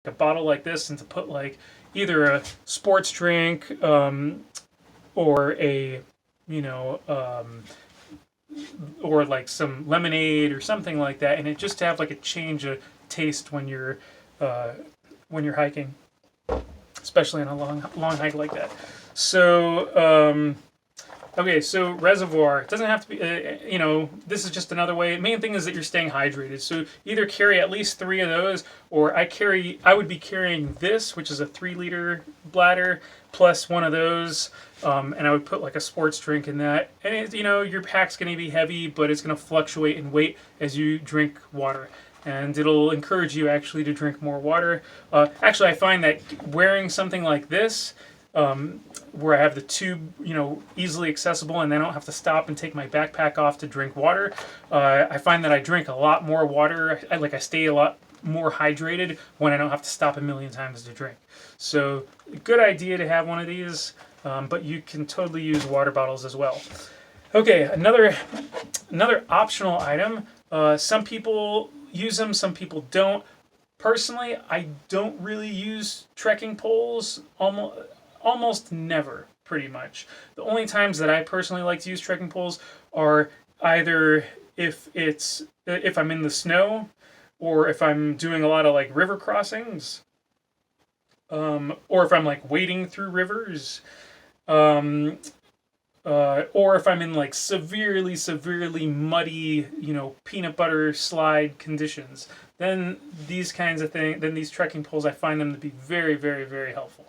a bottle like this and to put like either a sports drink or a you know or like some lemonade or something like that, and it just to have like a change of taste uh, when you're hiking, especially on a long hike like that. So okay, so reservoir. It doesn't have to be, this is just another way. Main thing is that you're staying hydrated. So either carry at least 3 of those, or I would be carrying this, which is a 3-liter bladder, plus one of those, and I would put like a sports drink in that. And your pack's going to be heavy, but it's going to fluctuate in weight as you drink water. And it'll encourage you actually to drink more water. Actually, I find that wearing something like this, where I have the tube, easily accessible, and I don't have to stop and take my backpack off to drink water. I find that I drink a lot more water. I stay a lot more hydrated when I don't have to stop a million times to drink. So, good idea to have one of these, but you can totally use water bottles as well. Okay, another optional item. Some people use them, some people don't. Personally, I don't really use trekking poles. Almost never, pretty much. The only times that I personally like to use trekking poles are either if I'm in the snow, or if I'm doing a lot of like river crossings, or if I'm like wading through rivers, or if I'm in like severely muddy, peanut butter slide conditions. Then these trekking poles, I find them to be very, very, very helpful.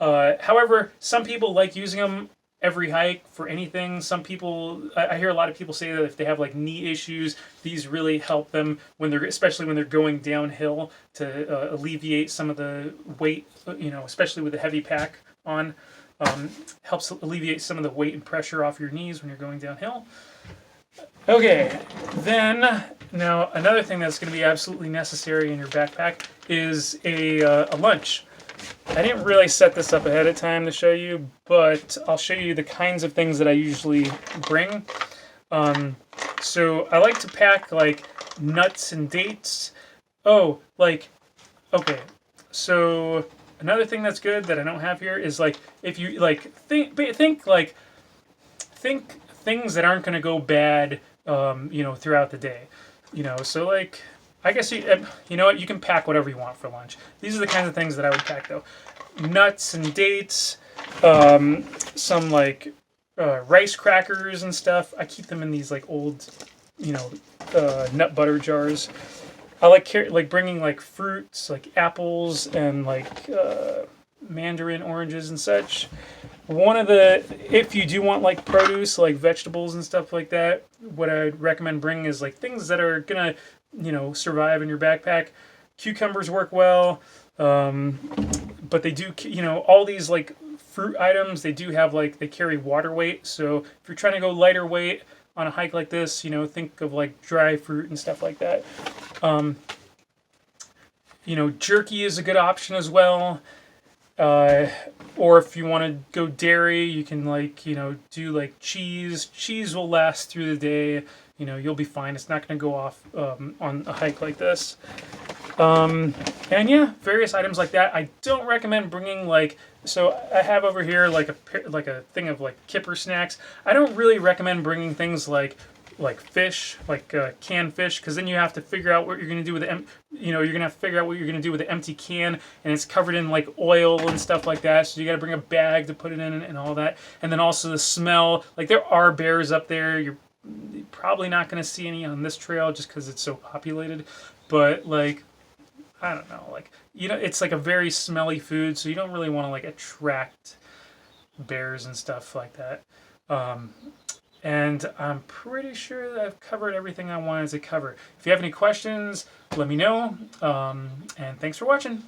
However, some people like using them every hike for anything. Some people, I hear a lot of people say that if they have like knee issues, these really help them especially when they're going downhill, to alleviate some of the weight, especially with the heavy pack on. Helps alleviate some of the weight and pressure off your knees when you're going downhill. Okay, then now another thing that's going to be absolutely necessary in your backpack is a lunch. I didn't really set this up ahead of time to show you, but I'll show you the kinds of things that I usually bring. So I like to pack like nuts and dates. Okay. So another thing that's good that I don't have here is like if you like think things that aren't going to go bad, throughout the day. So like I guess you know what, you can pack whatever you want for lunch. These are the kinds of things that I would pack though: nuts and dates, some like rice crackers and stuff. I keep them in these like old, nut butter jars. I like bringing like fruits, like apples and like mandarin oranges and such. If you do want like produce, like vegetables and stuff like that, what I'd recommend bringing is like things that are gonna, survive in your backpack. Cucumbers work well, but they do, all these like fruit items, they do have like, they carry water weight. So if you're trying to go lighter weight on a hike like this, think of like dry fruit and stuff like that. Jerky is a good option as well. Or if you want to go dairy, you can do like cheese. Cheese will last through the day. You'll be fine. It's not going to go off on a hike like this. And yeah, various items like that. I don't recommend bringing so I have over here like a thing of like kipper snacks. I don't really recommend bringing things like fish, canned fish, because then you have to figure out what you're going to do with you're going to have to figure out what you're going to do with the empty can, and it's covered in like oil and stuff like that, so you got to bring a bag to put it in and all that. And then also the smell, like there are bears up there. You're probably not going to see any on this trail just because it's so populated, but I don't know, it's like a very smelly food, so you don't really want to attract bears and stuff like that. And I'm pretty sure that I've covered everything I wanted to cover. If you have any questions, let me know. And thanks for watching.